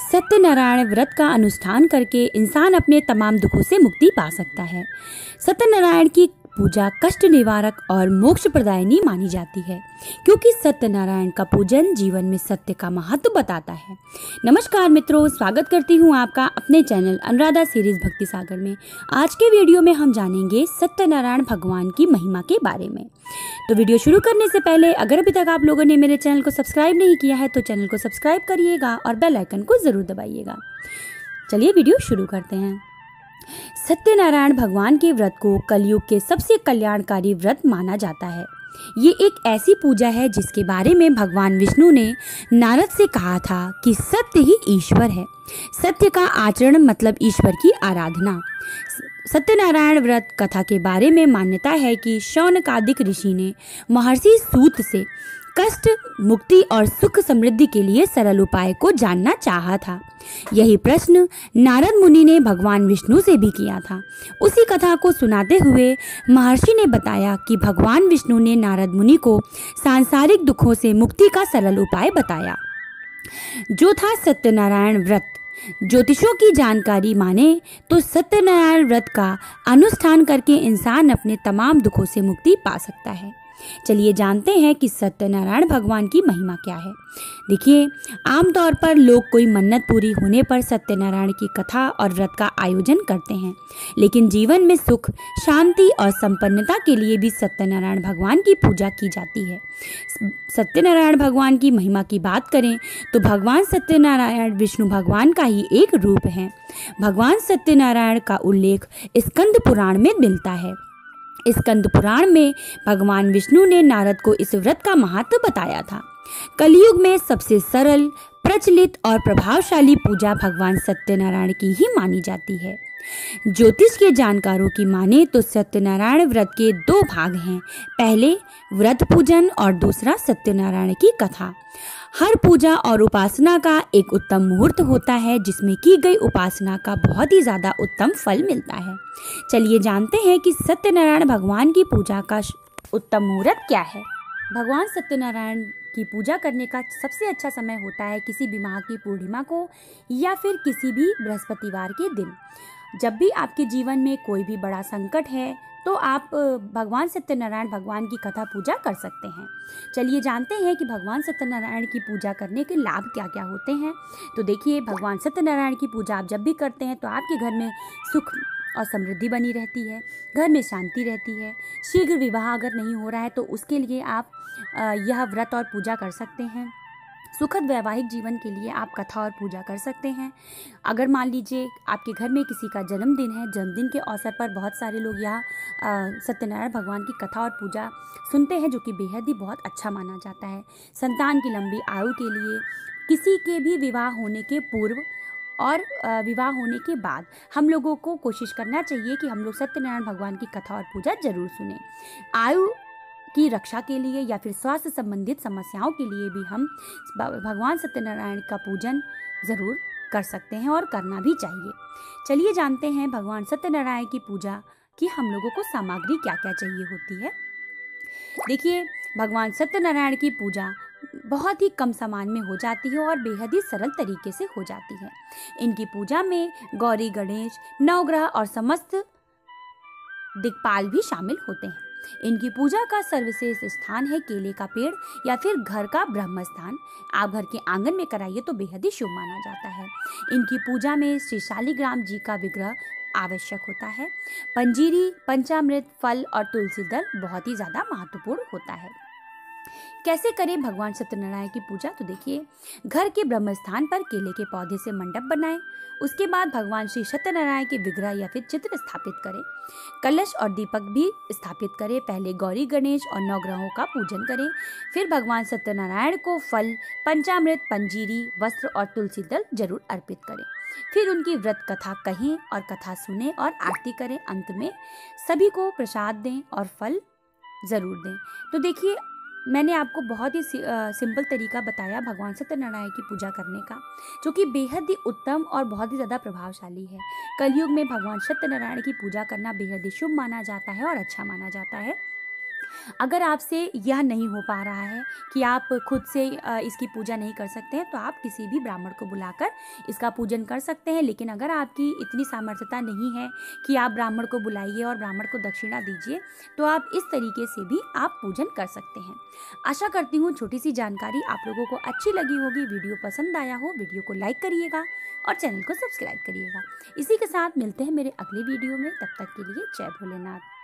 सत्यनारायण व्रत का अनुष्ठान करके इंसान अपने तमाम दुखों से मुक्ति पा सकता है। सत्यनारायण की पूजा कष्ट निवारक और मोक्ष प्रदायिनी मानी जाती है, क्योंकि सत्यनारायण का पूजन जीवन में सत्य का महत्व बताता है। नमस्कार मित्रों, स्वागत करती हूँ आपका अपने चैनल अनुराधा सीरीज भक्ति सागर में। आज के वीडियो में हम जानेंगे सत्यनारायण भगवान की महिमा के बारे में। तो वीडियो शुरू करने से पहले अगर अभी तक आप लोगों ने मेरे चैनल को सब्सक्राइब नहीं किया है तो चैनल को सब्सक्राइब करिएगा और बेल आइकन को जरूर दबाइएगा। चलिए वीडियो शुरू करते हैं। सत्यनारायण भगवान के व्रत को कलयुग के सबसे कल्याणकारी व्रत माना जाता है। ये एक ऐसी पूजा है जिसके बारे में भगवान विष्णु ने नारद से कहा था कि सत्य ही ईश्वर है। सत्य का आचरण मतलब ईश्वर की आराधना। सत्यनारायण व्रत कथा के बारे में मान्यता है कि शौनकादिक ऋषि ने महर्षि सूत से कष्ट मुक्ति और सुख समृद्धि के लिए सरल उपाय को जानना चाहा था। यही प्रश्न नारद मुनि ने भगवान विष्णु से भी किया था। उसी कथा को सुनाते हुए महर्षि ने बताया कि भगवान विष्णु ने नारद मुनि को सांसारिक दुखों से मुक्ति का सरल उपाय बताया, जो था सत्यनारायण व्रत। ज्योतिषों की जानकारी माने तो सत्यनारायण व्रत का अनुष्ठान करके इंसान अपने तमाम दुखों से मुक्ति पा सकता है। चलिए जानते हैं कि सत्यनारायण भगवान की महिमा क्या है। देखिए, आमतौर पर लोग कोई मन्नत पूरी होने पर सत्यनारायण की कथा और व्रत का आयोजन करते हैं, लेकिन जीवन में सुख शांति और संपन्नता के लिए भी सत्यनारायण भगवान की पूजा की जाती है। सत्यनारायण भगवान की महिमा की बात करें तो भगवान सत्यनारायण विष्णु भगवान का ही एक रूप है। भगवान सत्यनारायण का उल्लेख स्कंद पुराण में मिलता है। स्कंद पुराण में भगवान विष्णु ने नारद को इस व्रत का महत्व बताया था। कलयुग में सबसे सरल, प्रचलित और प्रभावशाली पूजा भगवान सत्यनारायण की ही मानी जाती है। ज्योतिष के जानकारों की माने तो सत्यनारायण व्रत के दो भाग हैं। पहले व्रत पूजन और दूसरा सत्यनारायण की कथा। हर पूजा और उपासना का एक उत्तम मुहूर्त होता है, जिसमें की गई उपासना का बहुत ही ज्यादा उत्तम फल मिलता है। चलिए जानते हैं कि सत्यनारायण भगवान की पूजा का उत्तम मुहूर्त क्या है। भगवान सत्यनारायण की पूजा करने का सबसे अच्छा समय होता है किसी भी माह की पूर्णिमा को या फिर किसी भी बृहस्पतिवार के दिन। जब भी आपके जीवन में कोई भी बड़ा संकट है तो आप भगवान सत्यनारायण भगवान की कथा पूजा कर सकते हैं। चलिए जानते हैं कि भगवान सत्यनारायण की पूजा करने के लाभ क्या क्या होते हैं। तो देखिए, भगवान सत्यनारायण की पूजा आप जब भी करते हैं तो आपके घर में सुख और समृद्धि बनी रहती है, घर में शांति रहती है। शीघ्र विवाह अगर नहीं हो रहा है तो उसके लिए आप यह व्रत और पूजा कर सकते हैं। सुखद वैवाहिक जीवन के लिए आप कथा और पूजा कर सकते हैं। अगर मान लीजिए आपके घर में किसी का जन्मदिन है, जन्मदिन के अवसर पर बहुत सारे लोग यहाँ सत्यनारायण भगवान की कथा और पूजा सुनते हैं, जो कि बेहद ही बहुत अच्छा माना जाता है। संतान की लंबी आयु के लिए, किसी के भी विवाह होने के पूर्व और विवाह होने के बाद हम लोगों को कोशिश करना चाहिए कि हम लोग सत्यनारायण भगवान की कथा और पूजा जरूर सुने। आयु की रक्षा के लिए या फिर स्वास्थ्य संबंधित समस्याओं के लिए भी हम भगवान सत्यनारायण का पूजन जरूर कर सकते हैं और करना भी चाहिए। चलिए जानते हैं भगवान सत्यनारायण की पूजा की हम लोगों को सामग्री क्या क्या चाहिए होती है। देखिए, भगवान सत्यनारायण की पूजा बहुत ही कम सामान में हो जाती है और बेहद ही सरल तरीके से हो जाती है। इनकी पूजा में गौरी, गणेश, नवग्रह और समस्त दिक्पाल भी शामिल होते हैं। इनकी पूजा का सर्वश्रेष्ठ स्थान है केले का पेड़ या फिर घर का ब्रह्म स्थान। आप घर के आंगन में कराइए तो बेहद ही शुभ माना जाता है। इनकी पूजा में श्री शालिग्राम जी का विग्रह आवश्यक होता है। पंजीरी, पंचामृत, फल और तुलसी दल बहुत ही ज्यादा महत्वपूर्ण होता है। कैसे करें भगवान सत्यनारायण की पूजा? तो देखिए, घर के ब्रह्म स्थान पर केले के पौधे से मंडप बनाएं। उसके बाद भगवान श्री सत्यनारायण के विग्रह या फिर चित्र स्थापित करें। कलश और दीपक भी स्थापित करें। पहले गौरी, गणेश और नवग्रहों का पूजन करें। फिर भगवान सत्यनारायण को फल, पंचामृत, पंजीरी, वस्त्र और तुलसी दल जरूर अर्पित करें। फिर उनकी व्रत कथा कहें और कथा सुने और आरती करें। अंत में सभी को प्रसाद दें और फल जरूर दें। तो देखिए, मैंने आपको बहुत ही सिंपल तरीका बताया भगवान सत्यनारायण की पूजा करने का, जो कि बेहद ही उत्तम और बहुत ही ज़्यादा प्रभावशाली है। कलयुग में भगवान सत्यनारायण की पूजा करना बेहद ही शुभ माना जाता है और अच्छा माना जाता है। अगर आपसे यह नहीं हो पा रहा है कि आप खुद से इसकी पूजा नहीं कर सकते हैं, तो आप किसी भी ब्राह्मण को बुलाकर इसका पूजन कर सकते हैं। लेकिन अगर आपकी इतनी सामर्थ्यता नहीं है कि आप ब्राह्मण को बुलाइए और ब्राह्मण को दक्षिणा दीजिए, तो आप इस तरीके से भी आप पूजन कर सकते हैं। आशा करती हूँ छोटी सी जानकारी आप लोगों को अच्छी लगी होगी। वीडियो पसंद आया हो, वीडियो को लाइक करिएगा और चैनल को सब्सक्राइब करिएगा। इसी के साथ मिलते हैं मेरे अगले वीडियो में। तब तक के लिए जय भोलेनाथ।